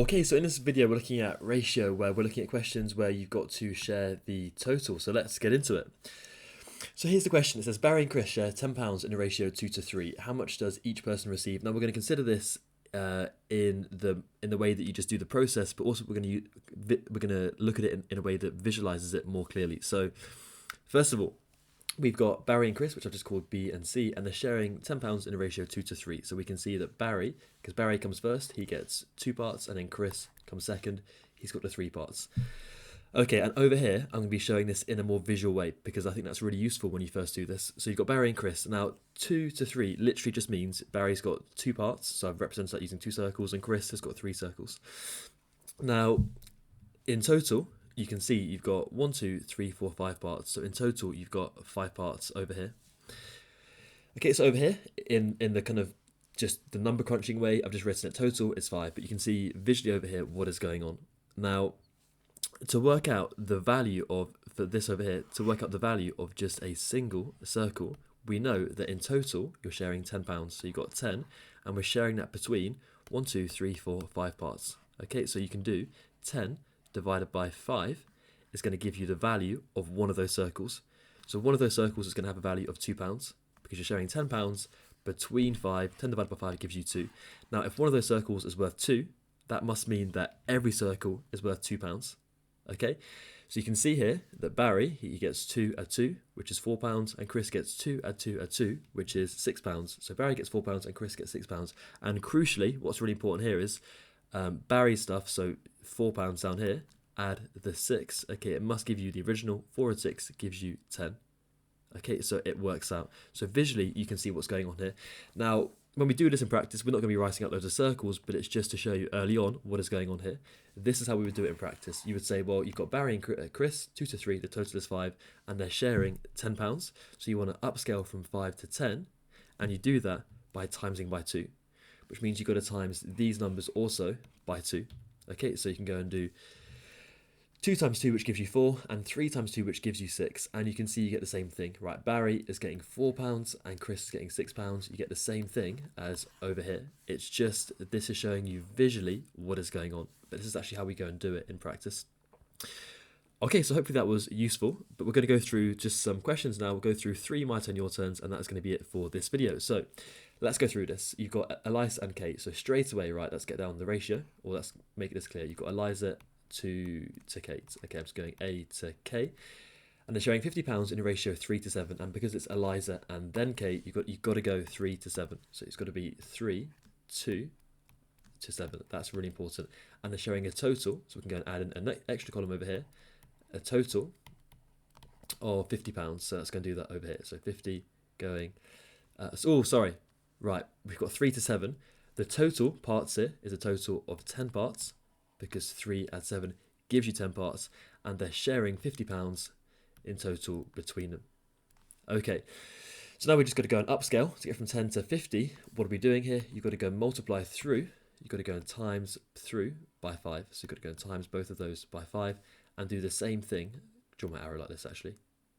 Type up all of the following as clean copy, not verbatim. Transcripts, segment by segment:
Okay, so in this video we're looking at ratio, where we're looking at questions where you've got to share the total. So let's get into it. So here's the question. It says Barry and Chris share £10 in a ratio 2 to 3. How much does each person receive? Now we're going to consider this in the way that you just do the process, but also we're going to look at it in a way that visualizes it more clearly. So first of all, we've got Barry and Chris, which I've just called B and C, and they're sharing £10 in a ratio 2 to 3. So we can see that Barry, because Barry comes first, he gets 2 parts, and then Chris comes second, he's got the 3 parts. Okay, and over here, I'm going to be showing this in a more visual way, because I think that's really useful when you first do this. So you've got Barry and Chris. Now, 2 to 3 literally just means Barry's got 2 parts, so I've represented that using 2 circles, and Chris has got 3 circles. Now, in total, you can see you've got 1, 2, 3, 4, 5 parts. So in total, you've got 5 parts over here. Okay, so over here, in the kind of just the number crunching way, I've just written it total is 5, but you can see visually over here what is going on. Now, to work out the value of, for this over here, to work out the value of just a single circle, we know that in total, you're sharing £10. So you've got 10, and we're sharing that between 1, 2, 3, 4, 5 parts. Okay, so you can do 10 divided by 5 is going to give you the value of one of those circles. So one of those circles is going to have a value of £2 because you're sharing £10 between 5. 10 divided by 5 gives you 2. Now, if one of those circles is worth 2, that must mean that every circle is worth £2. Okay, so you can see here that Barry, he gets 2 add 2, which is £4, and Chris gets 2 add 2 add 2, which is £6. So Barry gets £4 and Chris gets £6. And crucially, what's really important here is Barry's stuff, so £4 down here, add the 6. Okay, it must give you the original. 4 and 6 gives you 10. Okay, so it works out. So visually, you can see what's going on here. Now, when we do this in practice, we're not going to be writing out loads of circles, but it's just to show you early on what is going on here. This is how we would do it in practice. You would say, well, you've got Barry and Chris, 2 to 3, the total is 5, and they're sharing £10. So you want to upscale from 5 to 10, and you do that by timesing by 2, which means you've got to times these numbers also by 2. Okay, so you can go and do 2 times 2, which gives you 4, and 3 times 2, which gives you 6. And you can see you get the same thing, right? Barry is getting £4 and Chris is getting £6. You get the same thing as over here. It's just, this is showing you visually what is going on. But this is actually how we go and do it in practice. Okay, so hopefully that was useful, but we're going to go through just some questions now. We'll go through 3 my turn, your turns, and that's going to be it for this video. So let's go through this. You've got Eliza and Kate. So straight away, right, let's get down the ratio, or let's make this clear. You've got Eliza to Kate. Okay, I'm just going A to K, and they're showing £50 in a ratio 3 to 7. And because it's Eliza and then Kate, you've got to go 3 to 7. So it's got to be 3 2 to 7. That's really important. And they're showing a total, so we can go and add in an extra column over here, a total of £50. So that's going to do that over here. So 50 going. Right, we've got 3 to 7. The total parts here is a total of 10 parts, because 3 add 7 gives you 10 parts, and they're sharing £50 in total between them. Okay, so now we just got to go and upscale to get from 10 to 50. What are we doing here? You've got to go multiply through, you've got to go and times through by 5. So you've got to go and times both of those by 5, and do the same thing. Draw my arrow like this actually.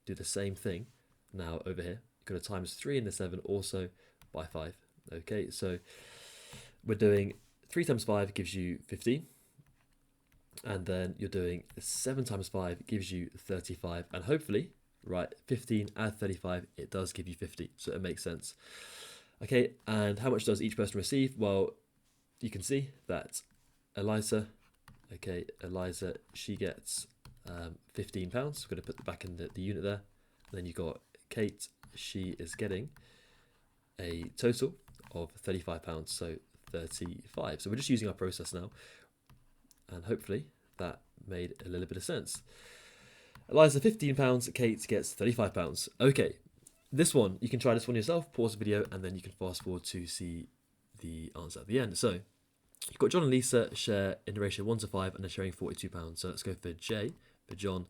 Do the same thing now over here. You've got to times 3 and the 7 also by 5. Okay, so we're doing 3 times 5 gives you 15. And then you're doing 7 times 5 gives you 35. And hopefully, right, 15 add 35, it does give you 50. So it makes sense. Okay, and how much does each person receive? Well, you can see that Eliza, she gets £15. We're going to put it back in the unit there. And then you've got Kate, she is getting a total of £35. So 35. So we're just using our process now. And hopefully that made a little bit of sense. Eliza, £15, Kate gets £35. Okay, this one, you can try this one yourself, pause the video, and then you can fast forward to see the answer at the end. So you've got John and Lisa share in the ratio 1 to 5, and they're sharing £42. So let's go for J, for John,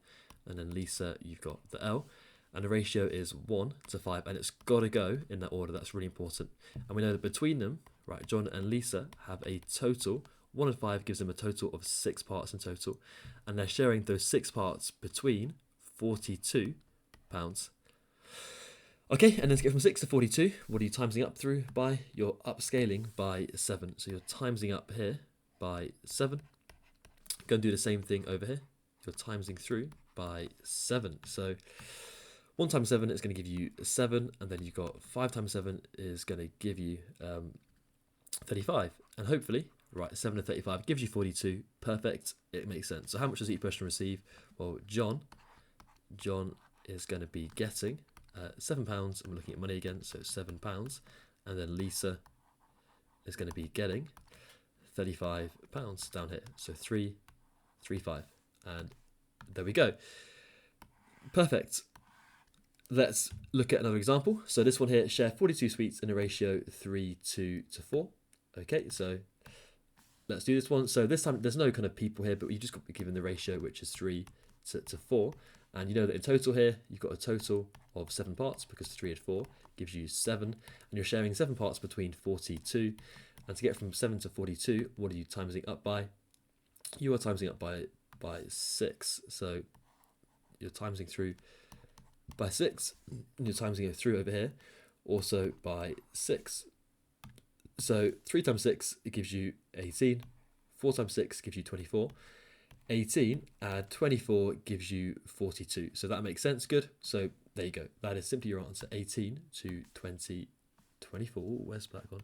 and then Lisa, you've got the L. And the ratio is 1 to 5, and it's got to go in that order. That's really important. And we know that between them, right, John and Lisa have a total 1 and 5 gives them a total of 6 parts in total, and they're sharing those 6 parts between £42. Okay, and then to get from 6 to 42, what are you timesing up through by? You're upscaling by 7. So you're timesing up here by 7. Go and do the same thing over here. You're timesing through by 7. So 1 times 7 is going to give you 7, and then you've got 5 times 7 is going to give you 35. And hopefully, right, 7 and 35 gives you 42. Perfect. It makes sense. So how much does each person receive? Well, John is going to be getting £7. And we're looking at money again, so £7. And then Lisa is going to be getting £35 down here. So 335. And there we go. Perfect. Let's look at another example. So this one here, share 42 sweets in a ratio 3:4. Okay, so let's do this one. So this time there's no kind of people here, but you just got to be given the ratio, which is 3:4. And you know that in total here, you've got a total of 7 parts because 3 and 4 gives you 7. And you're sharing 7 parts between 42. And to get from 7 to 42, what are you timesing up by? You are timesing up by 6. So you're timesing through by 6, and you're timesing it through over here also by 6. So 3 times 6, it gives you 18. 4 times 6 gives you 24. 18 add 24 gives you 42. So that makes sense. Good. So there you go. That is simply your answer. 18 to 20, 24. Ooh, where's black gone?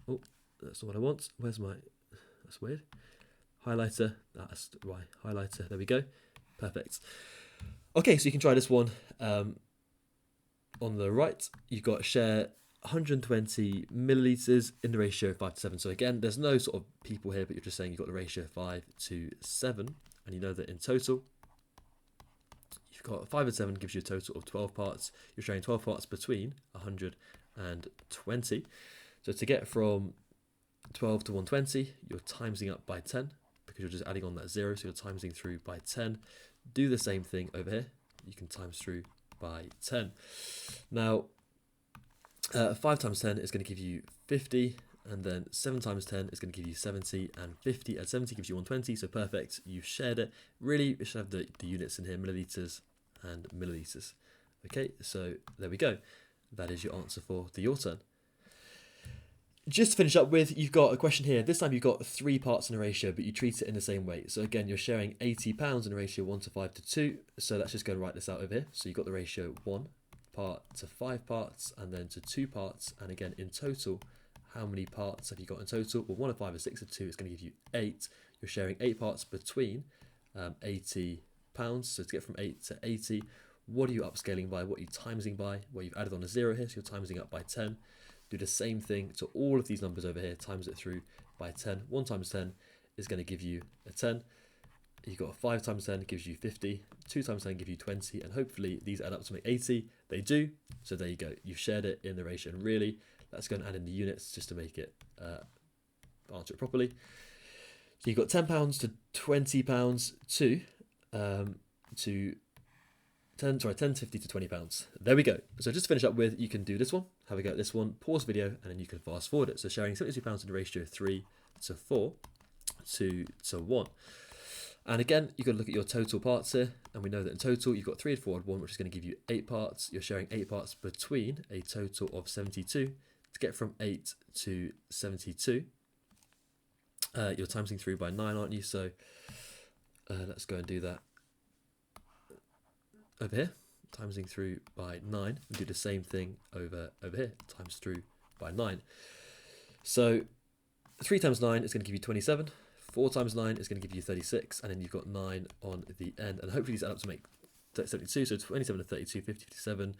Oh, that's not what I want. Where's my... That's weird. Highlighter. That's right. Highlighter. There we go. Perfect. Okay, so you can try this one. On the right, you've got share 120 millilitres in the ratio 5 to 7. So again, there's no sort of people here, but you're just saying you've got the ratio 5 to 7. And you know that in total, you've got 5 and 7 gives you a total of 12 parts. You're sharing 12 parts between 100 and 20. So to get from 12 to 120, you're timesing up by 10 because you're just adding on that 0. So you're timesing through by 10. Do the same thing over here. You can times through by 10. Now, 5 times 10 is going to give you 50, and then 7 times 10 is going to give you 70, and 50 and 70 gives you 120, so perfect. You've shared it. Really, it should have the units in here, millilitres and millilitres. Okay, so there we go. That is your answer for the your turn. Just to finish up with, you've got a question here. This time you've got 3 parts in a ratio, but you treat it in the same way. So again, you're sharing £80 in a ratio 1 to 5 to 2. So let's just go and write this out over here. So you've got the ratio 1 part to 5 parts, and then to 2 parts. And again, in total, how many parts have you got in total? Well, 1 of 5 is 6 of 2. It's going to give you 8. You're sharing 8 parts between £80. So to get from 8 to 80, what are you upscaling by? What are you timesing by? Well, you've added on a 0 here, so you're timesing up by 10. Do the same thing to all of these numbers over here, times it through by 10. 1 times 10 is going to give you a 10. You've got 5 times 10 gives you 50. 2 times 10 give you 20. And hopefully these add up to make 80. They do. So there you go. You've shared it in the ratio. And really, let's go and add in the units just to make it answer it properly. So you've got £10 to £20 to 10, 50 to £20. There we go. So just to finish up with, you can do this one, have a go at this one, pause video, and then you can fast forward it. So sharing £72 in the ratio 3 to 4 to 1. And again, you've got to look at your total parts here. And we know that in total, you've got 3 and 4 and 1, which is going to give you 8 parts. You're sharing 8 parts between a total of 72. To get from 8 to 72, you're timesing through by 9, aren't you? So let's go and do that. Over here, timesing through by 9, and do the same thing over here, times through by 9. So 3 times 9 is going to give you 27, 4 times 9 is going to give you 36, and then you've got 9 on the end, and hopefully these add up to make 72, so 27 to 32, 50 to 7,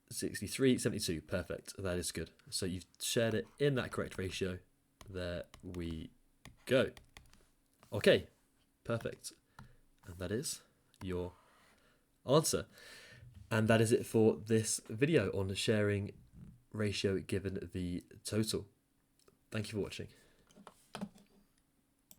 63, 72, perfect, that is good. So you've shared it in that correct ratio, there we go. Okay, perfect, and that is your answer. And that is it for this video on sharing ratio given the total. Thank you for watching.